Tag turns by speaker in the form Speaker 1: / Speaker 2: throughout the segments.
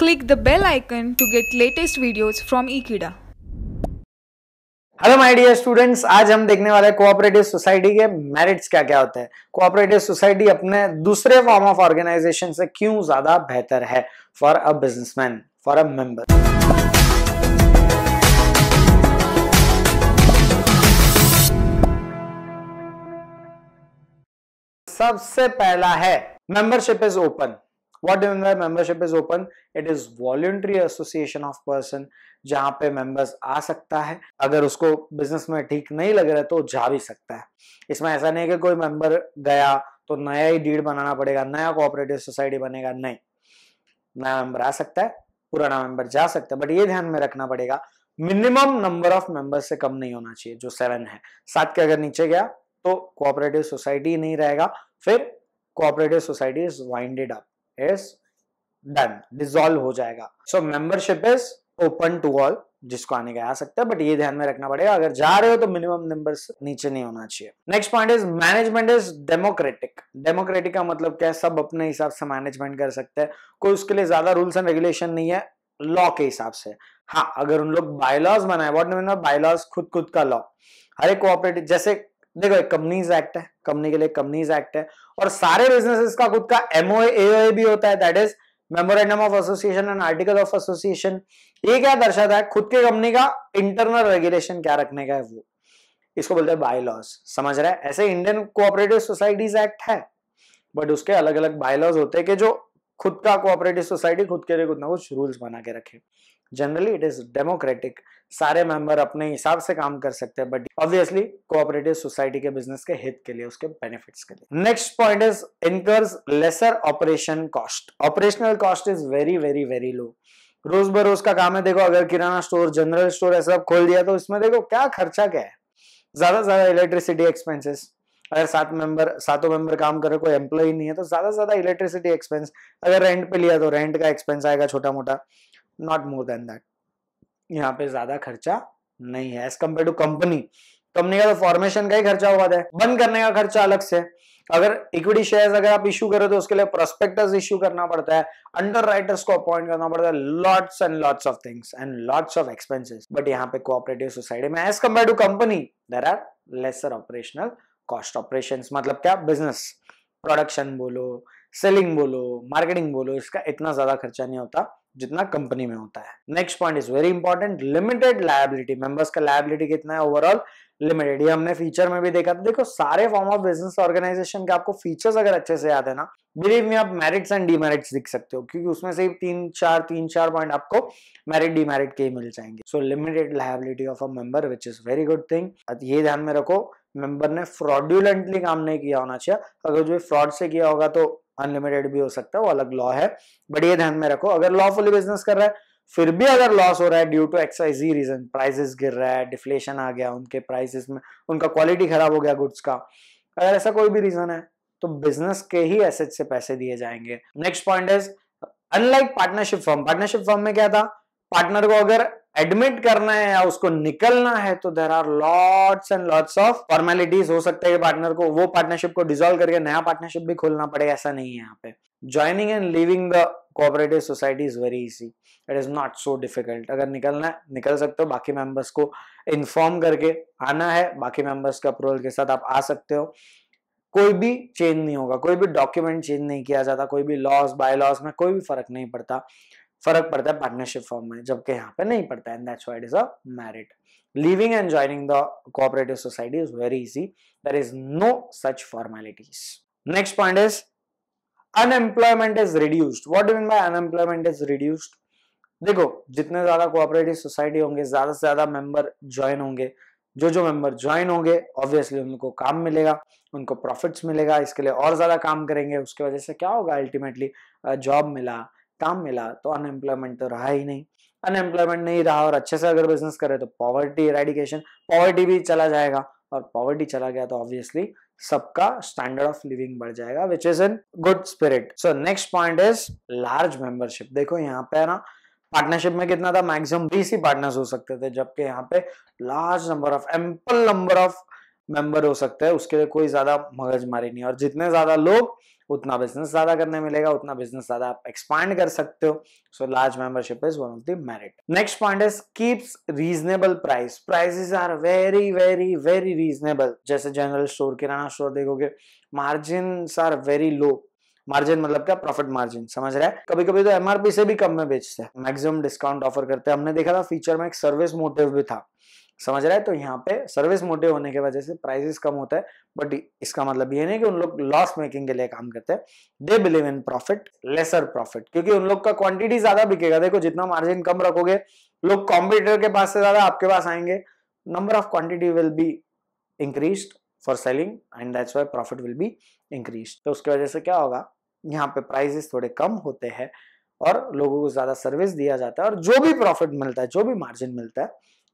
Speaker 1: Click the bell icon to get latest videos from Ekeeda.
Speaker 2: Hello my dear students, आज हम देखने वाले हैं कोऑपरेटिव सोसाइटी के मेरिट्स क्या क्या होते हैं। कोऑपरेटिव सोसाइटी अपने दूसरे फॉर्म ऑफ ऑर्गेनाइजेशन से क्यों ज्यादा बेहतर है for a businessman, for a member. सबसे पहला है membership is open. What do you mean by membership is open? It is voluntary association of person, जहां पे मेंबर्स आ सकता है। अगर उसको बिजनेस में ठीक नहीं लग रहा है तो जा भी सकता है। इसमें ऐसा नहीं है कि कोई मेंबर गया तो नया ही डीड बनाना पड़ेगा, नया कोऑपरेटिव सोसाइटी बनेगा। नहीं, नया मेंबर आ सकता है, पुराना मेंबर जा सकता है, बट ये ध्यान में रखना पड़ेगा मिनिमम नंबर ऑफ मेंबर्स से कम नहीं होना चाहिए, जो 7 है। 7 के अगर नीचे गया तो कोऑपरेटिव सोसाइटी नहीं रहेगा, फिर cooperative society is winded up, is done, dissolve हो जाएगा। So membership is open to all, जिसको आने का आ सकता है, बट ये ध्यान में रखना पड़ेगा अगर जा रहे हो तो मिनिमम नंबर्स नीचे नहीं होना चाहिए। Next point is management is democratic. Democratic का मतलब क्या है? सब अपने हिसाब से मैनेजमेंट कर सकते हैं, कोई उसके लिए ज्यादा रूल्स एंड रेगुलेशन नहीं है लॉ के हिसाब से। हाँ, अगर उन लोग बायलॉज बनाए, व्हाट मीन बाय बायलॉज, खुद का लॉ। हर एक कोऑपरेटिव, जैसे देखो एक कंपनीज एक्ट है, कंपनी के लिए कंपनीज एक्ट है, और सारे बिजनेसेस का खुद का एमओए एओए भी होता है, that is memorandum of association and article of association. ये क्या दर्शाता है? खुद के कंपनी का इंटरनल रेगुलेशन क्या रखने का है, वो इसको बोलते हैं बायलॉज। समझ रहे हैं? ऐसे इंडियन कोऑपरेटिव सोसाइटीज एक्ट है, बट उसके अलग अलग बायलॉज होते हैं कि जो खुद का कोऑपरेटिव सोसाइटी खुद के लिए कुछ ना कुछ रूल्स बना के रखे। जनरली इट इज डेमोक्रेटिक, सारे मेंबर अपने हिसाब से काम कर सकते हैं, बट ऑब्वियसली कोऑपरेटिव सोसाइटी के बिजनेस के हित के लिए, उसके बेनिफिट्स के लिए। Next point is incurs lesser operation cost. Operational cost is very very very low. रोज बरोज का काम है। देखो अगर किराना स्टोर, जनरल स्टोर ऐसा खोल दिया तो इसमें देखो क्या खर्चा क्या है, ज्यादा से ज्यादा इलेक्ट्रिसिटी एक्सपेंसेस। अगर सातों मेंबर काम कर रहे, कोई एम्प्लॉय नहीं है तो ज्यादा से ज्यादा इलेक्ट्रिसिटी एक्सपेंस। अगर रेंट पे लिया तो रेंट का एक्सपेंस आएगा छोटा मोटा, नॉट मोर देन दैट। यहाँ पे ज्यादा खर्चा नहीं है as compare to company. Company का तो फॉर्मेशन का ही खर्चा हुआ है, बंद करने का खर्चा अलग से। अगर इक्विटी शेयर्स अगर आप इश्यू करो तो उसके लिए प्रोस्पेक्टस इश्यू करना पड़ता है, अंडर राइटर्स को अपॉइंट करना पड़ता है, lots and lots of things and lots of expenses. But यहाँ पे कोऑपरेटिव सोसाइटी में as compare to company there are lesser operational cost. Operations मतलब क्या? बिजनेस, प्रोडक्शन बोलो, सेलिंग बोलो, मार्केटिंग बोलो, इसका इतना ज्यादा खर्चा नहीं होता जितना कंपनी में होता है। Next point is very important, limited liability. Members का लायबिलिटी कितना है? Overall limited. ये हमने फीचर में भी देखा था। देखो सारे फॉर्म ऑफ बिजनेस ऑर्गेनाइजेशन के आपको फीचर्स अगर अच्छे से याद है ना, बिलीव मी, आप मेरिट्स एंड डीमेरिट्स दिख सकते हो, क्योंकि उसमें से तीन चार पॉइंट आपको मेरिट डीमेरिट के ही मिल जाएंगे। सो limited liability of a member, which is very good thing. ये ध्यान में रखो, मेंबर ने फ्रॉडुलेंटली काम नहीं किया होना चाहिए। अगर जो फ्रॉड से किया होगा तो अनलिमिटेड भी हो सकता है, वो अलग लॉ है, बट ये ध्यान में रखो अगर लॉफुली बिजनेस कर रहा है फिर भी अगर लॉस हो रहा है due to XYZ reason, prices गिर रहा है, डिफ्लेशन आ गया उनके प्राइसेस में, उनका क्वालिटी खराब हो गया गुड्स का, अगर ऐसा कोई भी रीजन है तो बिजनेस के ही एसेट से पैसे दिए जाएंगे। Next point is unlike partnership firm. Partnership firm में क्या था? पार्टनर को अगर एडमिट करना है या उसको निकलना है तो there are lots and lots of formalities. हो सकता है कि पार्टनर को वो पार्टनरशिप को डिसॉल्व करके नया पार्टनरशिप भी खोलना पड़ेगा, ऐसा नहीं है यहाँ पे। Joining and leaving the cooperative society is very easy, it is not so difficult. अगर निकलना है निकल सकते हो, बाकी मेंबर्स को इन्फॉर्म करके आना है, बाकी मेंबर्स के अप्रूवल के साथ आप आ सकते हो। कोई भी चेंज नहीं होगा, कोई भी डॉक्यूमेंट चेंज नहीं किया जाता, कोई भी लॉस बाय लॉस में कोई भी फर्क नहीं पड़ता। फर्क पड़ता है पार्टनरशिप फॉर्म में, जबकि यहाँ पे नहीं पड़ता है, and that's why it is a merit. Leaving and joining the cooperative society is very easy, there is no such formalities. Next point is unemployment is reduced. What do mean by unemployment is reduced? देखो जितने ज्यादा cooperative society होंगे, ज्यादा से ज्यादा member join होंगे। जो member join होंगे ऑब्वियसली उनको काम मिलेगा, उनको प्रॉफिट्स मिलेगा, इसके लिए और ज्यादा काम करेंगे। उसकी वजह से क्या होगा? अल्टीमेटली जॉब मिला, काम मिला, तो अनएम्प्लॉयमेंट तो रहा ही नहीं। अनएम्प्लॉयमेंट नहीं रहा और अच्छे से अगर बिजनेस करे तो पॉवर्टी इरेडिकेशन, पॉवर्टी भी चला जाएगा, और पॉवर्टी चला गया तो ऑब्वियसली सबका स्टैंडर्ड ऑफ लिविंग बढ़ जाएगा, which is in good spirit. So next point is large membership. देखो यहाँ पे ना पार्टनरशिप में कितना था? मैक्सिमम 20 ही पार्टनर्स हो सकते थे, जबकि यहाँ पे large number of, ample number of member हो सकते हैं, उसके लिए कोई ज्यादा मगजमारी नहीं। और जितने ज्यादा लोग उतना बिजनेस ज्यादा करने मिलेगा, उतना बिजनेस ज्यादा आप एक्सपांड कर सकते हो. So large membership is one of the merit. Next point is keeps reasonable price. Prices are very very very reasonable. जैसे जनरल स्टोर, किराना स्टोर देखोगे, margin are very low. Margin मतलब क्या? प्रॉफिट मार्जिन, समझ रहा है. कभी कभी तो एमआरपी से भी कम में बेचते हैं, मैक्सिमम डिस्काउंट ऑफर करते हैं. हमने देखा था फीचर में एक सर्विस मोटिव भी था, समझ रहा है. तो यहाँ पे सर्विस मोटिव होने की वजह से प्राइसेस कम होता है, बट इसका मतलब ये नहीं कि उन लोग लॉस मेकिंग के लिए काम करते हैं. They believe in profit, lesser profit, क्योंकि उन लोग का क्वांटिटी ज्यादा बिकेगा. देखो जितना मार्जिन कम रखोगे, लोग कॉम्पिटिटर के पास से ज्यादा आपके पास आएंगे. Number of quantity will be increased for selling and that's why profit will be increased. तो उसकी वजह से क्या होगा, यहाँ पे प्राइसेस थोड़े कम होते हैं और लोगों को ज्यादा सर्विस दिया जाता है, और जो भी प्रॉफिट मिलता है, जो भी मार्जिन मिलता है,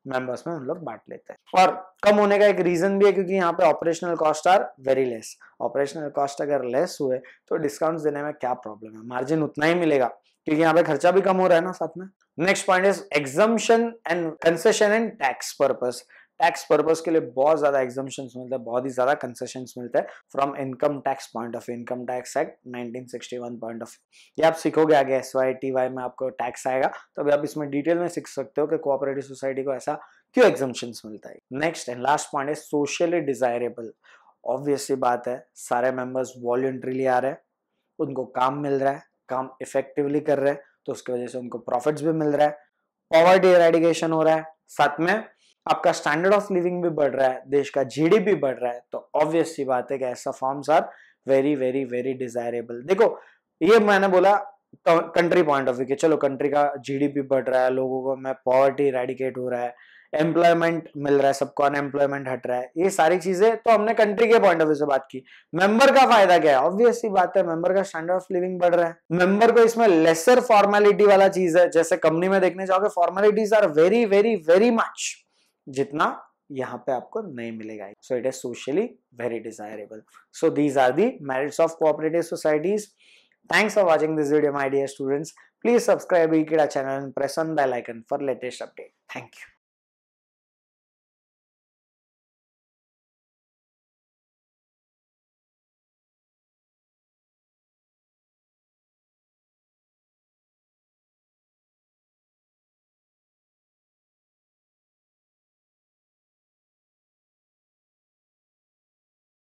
Speaker 2: मेंबर्स में हम लोग बांट लेते हैं. और कम होने का एक रीजन भी है क्योंकि यहाँ पे operational cost are very less. Operational cost अगर लेस हुए तो डिस्काउंट्स देने में क्या प्रॉब्लम है, मार्जिन उतना ही मिलेगा क्योंकि यहाँ पे खर्चा भी कम हो रहा है ना साथ में. Next point is exemption and concession and tax purpose. Tax purpose के लिए बहुत ज्यादा एग्जम्पशंस मिलते हैं, बहुत ही ज्यादा कंसेशंस मिलते हैं from income tax point of view, income tax act 1961 point of view. ये आप सीखोगे आगे SYTY में आपको टैक्स आएगा, तो अभी आप इसमें डिटेल में सीख सकते हो कि कोऑपरेटिव सोसाइटी को ऐसा क्यों एग्जम्पशंस मिलता है. नेक्स्ट एंड लास्ट पॉइंट है सोशली डिजायरेबल. ऑब्वियसली बात है, सारे मेंबर्स वॉलंटरीली आ रहे हैं, उनको काम मिल रहा है, काम इफेक्टिवली कर रहे हैं, तो उसकी वजह से उनको प्रॉफिट्स भी मिल रहा है, पॉवर्टी एरेडिकेशन हो रहा है, साथ में आपका स्टैंडर्ड ऑफ लिविंग भी बढ़ रहा है, देश का GDP बढ़ रहा है. तो ऑब्वियस सी बात है कि ऐसा forms are very very very desirable. देखो ये मैंने बोला कंट्री पॉइंट ऑफ व्यू कि चलो कंट्री का GDP बढ़ रहा है, लोगों को में पॉवर्टी एरेडिकेट हो रहा है, एम्प्लॉयमेंट मिल रहा है, सबको अनएम्प्लॉयमेंट हट रहा है, ये सारी चीजें तो हमने कंट्री के पॉइंट ऑफ व्यू से बात की. मेंबर का फायदा क्या है? ऑब्वियस सी बात है, मेंबर का स्टैंडर्ड ऑफ लिविंग बढ़ रहा है. मेंबर को इसमें लेसर फॉर्मेलिटी वाला चीज है. जैसे कंपनी में देखने जाओगे, formalities are very very very much, जितना यहाँ पे आपको नहीं मिलेगा. So it is socially very desirable. So these are the merits of cooperative societies. Thanks for watching this video, my dear students. Please subscribe Ekeeda channel and press on bell icon for latest update. Thank you.